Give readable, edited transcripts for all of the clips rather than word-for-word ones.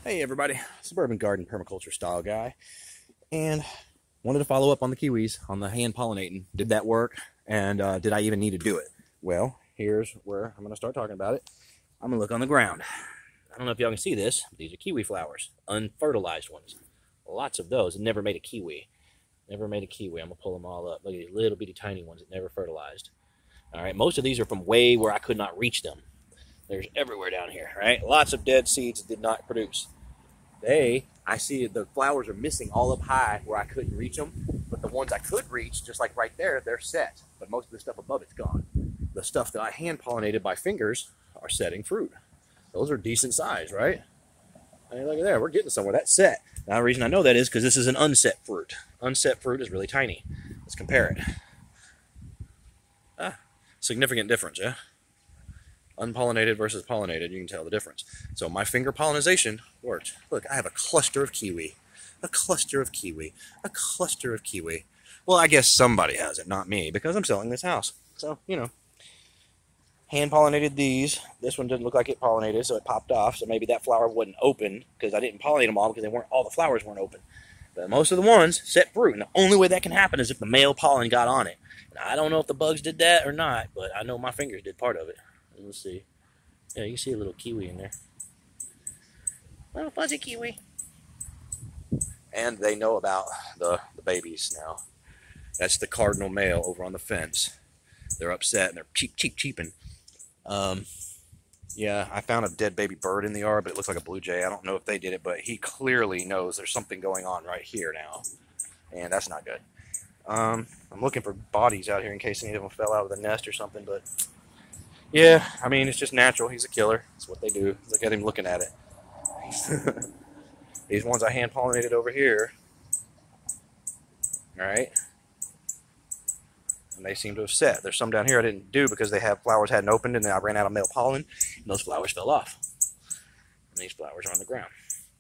Hey everybody, Suburban Garden Permaculture Style guy, and wanted to follow up on the kiwis, on the hand pollinating. Did that work? And did I even need to do it? Well, here's where I'm going to start talking about it. I'm going to look on the ground. I don't know if y'all can see this, but these are kiwi flowers, unfertilized ones. Lots of those, and never made a kiwi. Never made a kiwi. I'm going to pull them all up. Look at these little bitty tiny ones that never fertilized. All right, most of these are from way where I could not reach them. There's everywhere down here, right? Lots of dead seeds that did not produce. I see the flowers are missing all up high where I couldn't reach them, but the ones I could reach, just like right there, they're set. But most of the stuff above it's gone. The stuff that I hand pollinated by fingers are setting fruit. Those are decent size, right? Hey, look at there, we're getting somewhere. That's set. Now the reason I know that is because this is an unset fruit. Unset fruit is really tiny. Let's compare it. Significant difference, yeah? Unpollinated versus pollinated, you can tell the difference. So my finger pollination worked. Look, I have a cluster of kiwi. A cluster of kiwi. A cluster of kiwi. Well, I guess somebody has it, not me, because I'm selling this house. So, you know, hand pollinated these. This one didn't look like it pollinated, so it popped off. So maybe that flower wasn't open because I didn't pollinate them all because all the flowers weren't open. But most of the ones set fruit, and the only way that can happen is if the male pollen got on it. And I don't know if the bugs did that or not, but I know my fingers did part of it. Let's see. Yeah, you can see a little kiwi in there. Little fuzzy kiwi. And they know about the babies now. That's the cardinal male over on the fence. They're upset and they're cheeping. Yeah, I found a dead baby bird in the yard, but it looks like a blue jay. I don't know if they did it, but he clearly knows there's something going on right here now. And that's not good. I'm looking for bodies out here in case any of them fell out of the nest or something, but yeah, I mean, it's just natural. He's a killer. That's what they do. Look at him looking at it. These ones I hand pollinated over here. All right. And they seem to have set. There's some down here I didn't do because they have flowers hadn't opened and then I ran out of male pollen and those flowers fell off. And these flowers are on the ground.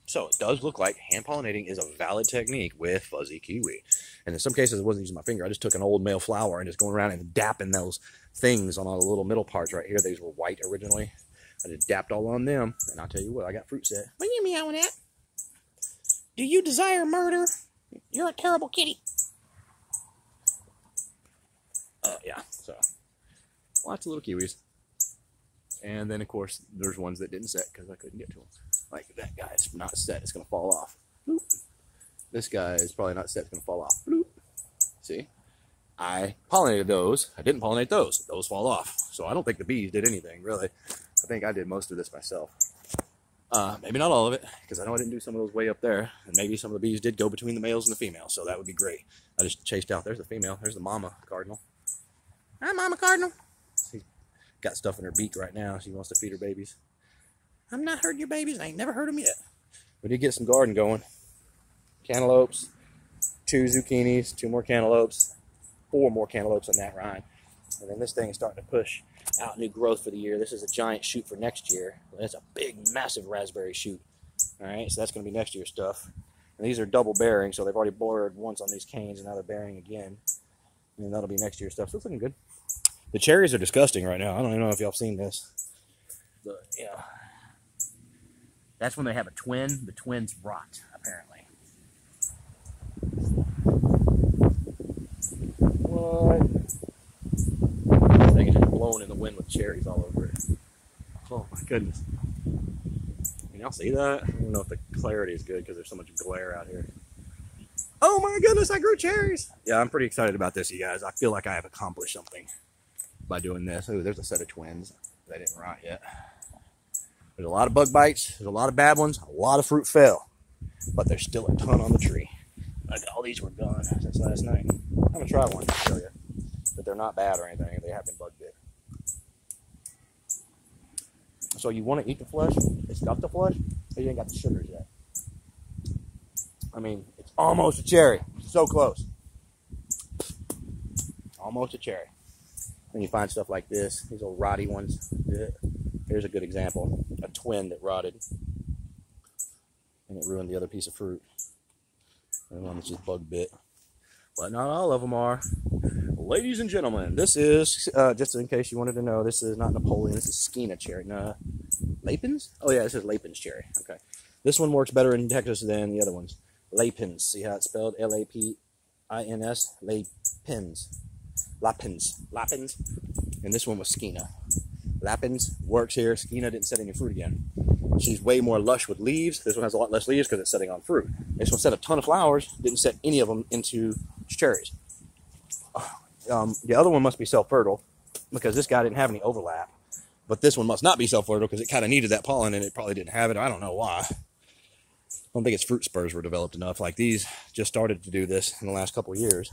So it does look like hand pollinating is a valid technique with Fuzzy Kiwi. And in some cases, I wasn't using my finger. I just took an old male flower and just going around and dapping those things on all the little middle parts right here. These were white originally. I just dapped all on them. And I'll tell you what, I got fruit set. What are you meowing at? Do you desire murder? You're a terrible kitty. Yeah, so lots of little kiwis. And then, of course, there's ones that didn't set because I couldn't get to them. Like that guy, it's not set, it's going to fall off. Bloop. This guy is probably not set, it's going to fall off. Bloop. See? I pollinated those. I didn't pollinate those. Those fall off. So I don't think the bees did anything, really. I think I did most of this myself. Maybe not all of it, because I know I didn't do some of those way up there. And maybe some of the bees did go between the males and the females, so that would be great. I just chased out. There's the female. There's the mama cardinal. Hi, mama cardinal. She's got stuff in her beak right now. She wants to feed her babies. I'm not hurting your babies. I ain't never heard them yet. We did get some garden going. Cantaloupes, 2 zucchinis, 2 more cantaloupes, 4 more cantaloupes on that rind. And then this thing is starting to push out new growth for the year. This is a giant shoot for next year. That's a big, massive raspberry shoot. All right, so that's going to be next year's stuff. And these are double bearing, so they've already bored once on these canes, and now they're bearing again. And that'll be next year's stuff. So it's looking good. The cherries are disgusting right now. I don't even know if y'all have seen this. But, yeah. That's when they have a twin. The twins rot, apparently. What? This thing is just blowing in the wind with cherries all over it. Oh my goodness. Can y'all see that? I don't know if the clarity is good because there's so much glare out here. Oh my goodness, I grew cherries! Yeah, I'm pretty excited about this, you guys. I feel like I have accomplished something by doing this. Oh, there's a set of twins. They didn't rot yet. There's a lot of bug bites. There's a lot of bad ones. A lot of fruit fell. But there's still a ton on the tree. Like all these were gone since last night. I'm going to try one to show you. But they're not bad or anything. They have been bug bit. So you want to eat the flesh? It's got the flesh, but you ain't got the sugars yet. I mean, it's almost a cherry. So close. Almost a cherry. When you find stuff like this, these old rotty ones. Here's a good example. A twin that rotted. And it ruined the other piece of fruit. And one that's just bug bit. But not all of them are. Ladies and gentlemen, this is, just in case you wanted to know, this is not Napoleon. This is Skeena cherry. No, Lapins? Oh yeah, this is Lapins cherry. Okay. This one works better in Texas than the other ones. Lapins. See how it's spelled? L-A-P-I-N-S. Lapins. Lapins. Lapins. And this one was Skeena. Lapins works here. Skeena didn't set any fruit again. She's way more lush with leaves. This one has a lot less leaves because it's setting on fruit. This one set a ton of flowers. Didn't set any of them into cherries. The other one must be self-fertile because this guy didn't have any overlap. But this one must not be self-fertile because it kind of needed that pollen and it probably didn't have it. I don't know why. I don't think its fruit spurs were developed enough. Like these just started to do this in the last couple of years.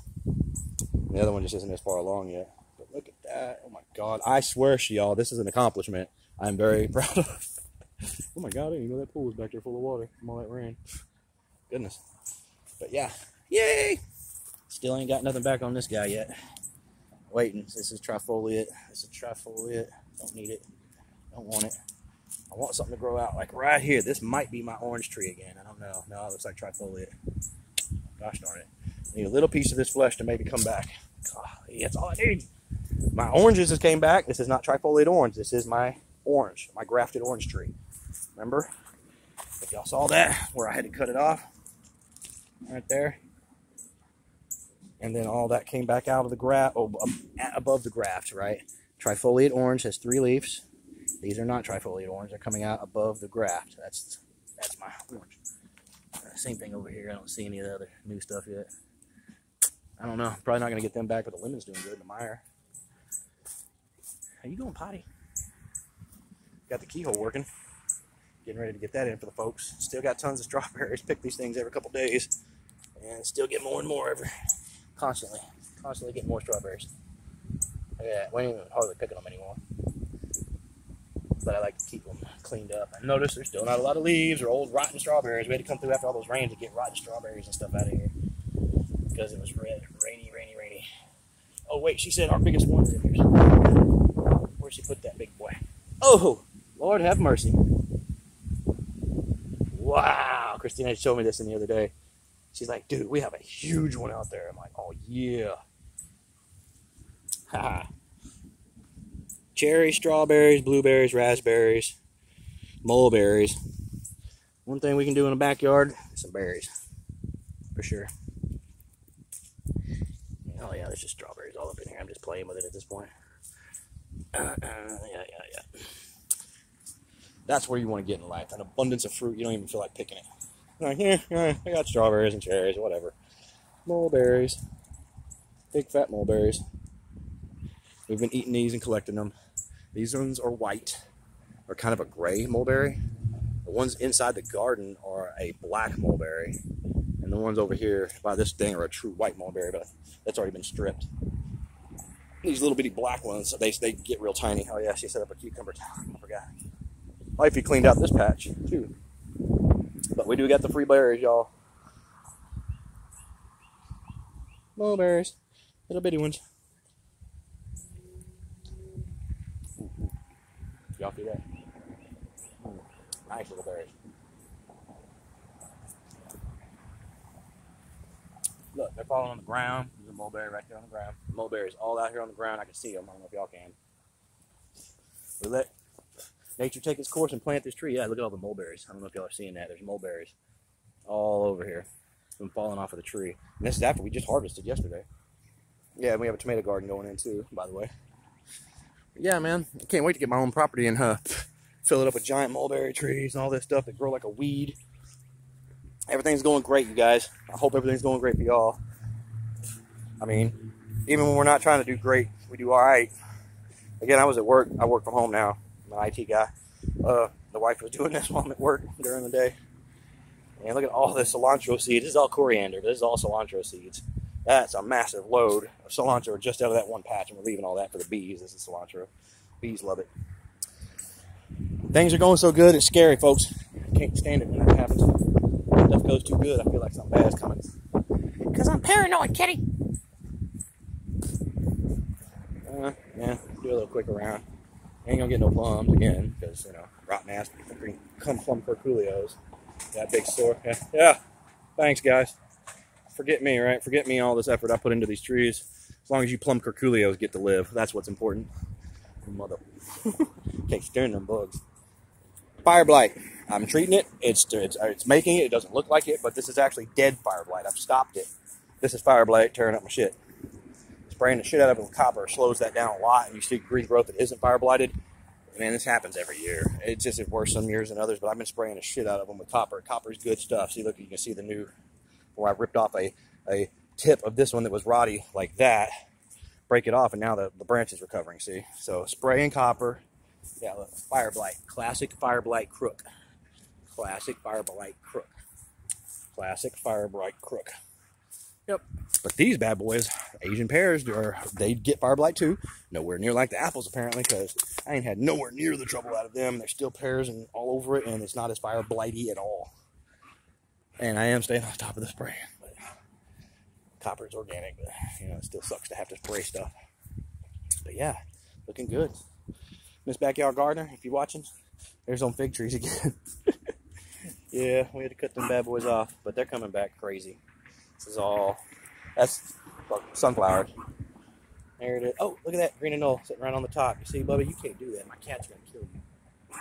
The other one just isn't as far along yet. But look at that. Oh my God. I swear to y'all, this is an accomplishment I'm very proud of. Oh my God, I didn't even know that pool was back there full of water from all that rain. Goodness. But yeah. Yay! Still ain't got nothing back on this guy yet. Waiting. This is trifoliate. This is trifoliate. Don't need it. Don't want it. I want something to grow out like right here. This might be my orange tree again. I don't know. No, it looks like trifoliate. Gosh darn it. I need a little piece of this flesh to maybe come back. God, that's all I need. My oranges just came back. This is not trifoliate orange. This is my orange, my grafted orange tree. Remember? If y'all saw that, where I had to cut it off. Right there. And then all that came back out of the graft, above the graft, right? Trifoliate orange has 3 leaves. These are not trifoliate orange. They're coming out above the graft. That's my orange. Same thing over here. I don't see any of the other new stuff yet. I don't know. Probably not going to get them back, but the lemon's doing good in the mire. Are you going potty? Got the keyhole working. Getting ready to get that in for the folks. Still got tons of strawberries. Pick these things every couple days. And still get more and more constantly get more strawberries. Yeah, we ain't even hardly picking them anymore. But I like to keep them cleaned up. I noticed there's still not a lot of leaves or old rotten strawberries. We had to come through after all those rains to get rotten strawberries and stuff out of here. Because it was rainy. Oh wait, she said our biggest one's in here. Where'd she put that big boy? Oh, Lord have mercy. Wow, Christina showed me this the other day. She's like, dude, we have a huge one out there. I'm like, oh yeah. Haha. Cherries, strawberries, blueberries, raspberries, mulberries. One thing we can do in the backyard is some berries. For sure. Oh yeah, there's just strawberries all up in here. I'm just playing with it at this point. Yeah. That's where you want to get in life. An abundance of fruit. You don't even feel like picking it. Like, I got strawberries and cherries or whatever. Mulberries. Big fat mulberries. We've been eating these and collecting them. These ones are white. Or kind of a gray mulberry. The ones inside the garden are a black mulberry. And the ones over here by this thing are a true white mulberry, but that's already been stripped. These little bitty black ones, they get real tiny. Oh yeah, she set up a cucumber tower. I forgot. Wifey cleaned out this patch too. But we do got the free berries, y'all. Mulberries. Little bitty ones. Y'all see that? Nice little berries. Look, they're falling on the ground. There's a mulberry right there on the ground. Mulberries all out here on the ground. I can see them. I don't know if y'all can. We let nature take its course and plant this tree. Yeah, look at all the mulberries. I don't know if y'all are seeing that. There's mulberries all over here. It's been falling off of the tree. And this is after we just harvested yesterday. Yeah, and we have a tomato garden going in too, by the way. But yeah, man, I can't wait to get my own property and fill it up with giant mulberry trees and all this stuff that grow like a weed. Everything's going great, you guys. I hope everything's going great for y'all. I mean, even when we're not trying to do great, we do all right. Again, I was at work. I work from home now. I'm an IT guy. The wife was doing this while I'm at work during the day. And look at all this cilantro seed. This is all coriander. This is all cilantro seeds. That's a massive load of cilantro just out of that one patch. And we're leaving all that for the bees. This is cilantro. Bees love it. Things are going so good, it's scary, folks. I can't stand it when that happens. When stuff goes too good, I feel like something bad's coming. Because I'm paranoid, kitty. Yeah, do a little quick around. Ain't gonna get no plums again, because, you know, rotten ass come plum curculios. That big sore. Yeah. Thanks, guys. Forget me, right? Forget me all this effort I put into these trees. As long as you plum curculios get to live, that's what's important. Mother. Can't stand them bugs. Fire blight. I'm treating it. It's making it. It doesn't look like it, but this is actually dead fire blight. I've stopped it. This is fire blight tearing up my shit. Spraying the shit out of it with copper slows that down a lot, and you see green growth that isn't fire blighted. Man, this happens every year. It's just worse some years than others, but I've been spraying the shit out of them with copper. Copper's good stuff. See, look, you can see the new, where I ripped off a tip of this one that was rotty like that. Break it off, and now the branch is recovering, see? So spraying copper. Yeah, look, fire blight. Classic fire blight crook. Classic fire blight crook. Classic fire blight crook. Yep. But these bad boys, Asian pears, they get fire blight too. Nowhere near like the apples, apparently, because I ain't had nowhere near the trouble out of them. They're still pears and all over it, and it's not as fire blighty at all. And I am staying on top of the spraying. But copper is organic, but you know, it still sucks to have to spray stuff. But yeah, looking good. Miss Backyard Gardener, if you're watching, there's on fig trees again. Yeah, we had to cut them bad boys off, but they're coming back crazy. This is all, that's sunflowers. There it is. Oh, look at that green anole sitting right on the top. You see, Bubba, you can't do that. My cat's going to kill you.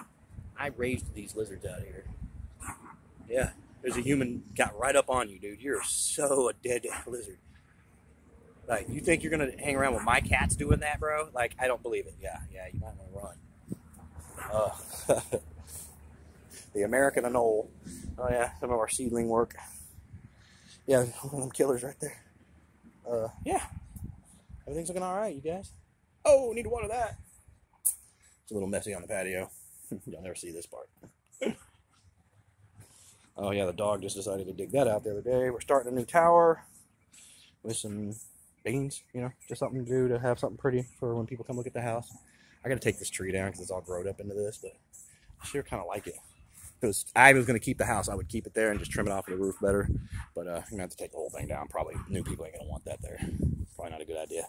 I raised these lizards out here. Yeah, there's a human got right up on you, dude. You're so a dead lizard. Like, you think you're going to hang around with my cats doing that, bro? Like, I don't believe it. Yeah, you might want to run. The American anole. Oh, yeah, some of our seedling work. Yeah, one of them killers right there. Yeah. Everything's looking all right, you guys. Oh, need to water that. It's a little messy on the patio. You'll never see this part. Oh, yeah, the dog just decided to dig that out the other day. We're starting a new tower with some beans, you know, just something to do to have something pretty for when people come look at the house. I got to take this tree down because it's all growed up into this, but I sure kind of like it. Because I was going to keep the house, I would keep it there and just trim it off of the roof better. But you're going to have to take the whole thing down. Probably new people ain't going to want that there. Probably not a good idea.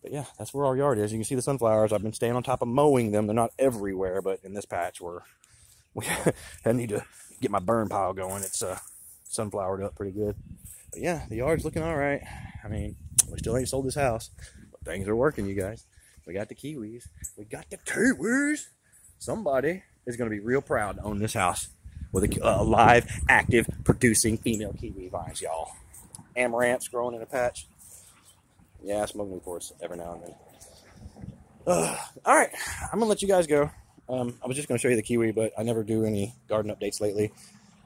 But yeah, that's where our yard is. You can see the sunflowers. I've been staying on top of mowing them. They're not everywhere, but in this patch I need to get my burn pile going. It's sunflowered up pretty good. But yeah, the yard's looking all right. I mean, we still ain't sold this house, but things are working, you guys. We got the kiwis. We got the kiwis. Somebody is going to be real proud to own this house with a live, active, producing female kiwi vines, y'all. Amaranths growing in a patch. Yeah, I smoke Newports every now and then. All right, I'm going to let you guys go. I was just going to show you the kiwi, but I never do any garden updates lately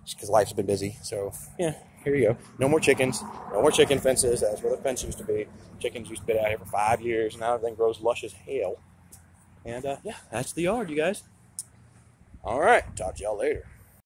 just because life's been busy. So, yeah, here you go. No more chickens. No more chicken fences. That's where the fence used to be. Chickens used to be out here for 5 years. Now everything grows lush as hell. And, yeah, that's the yard, you guys. All right, talk to y'all later.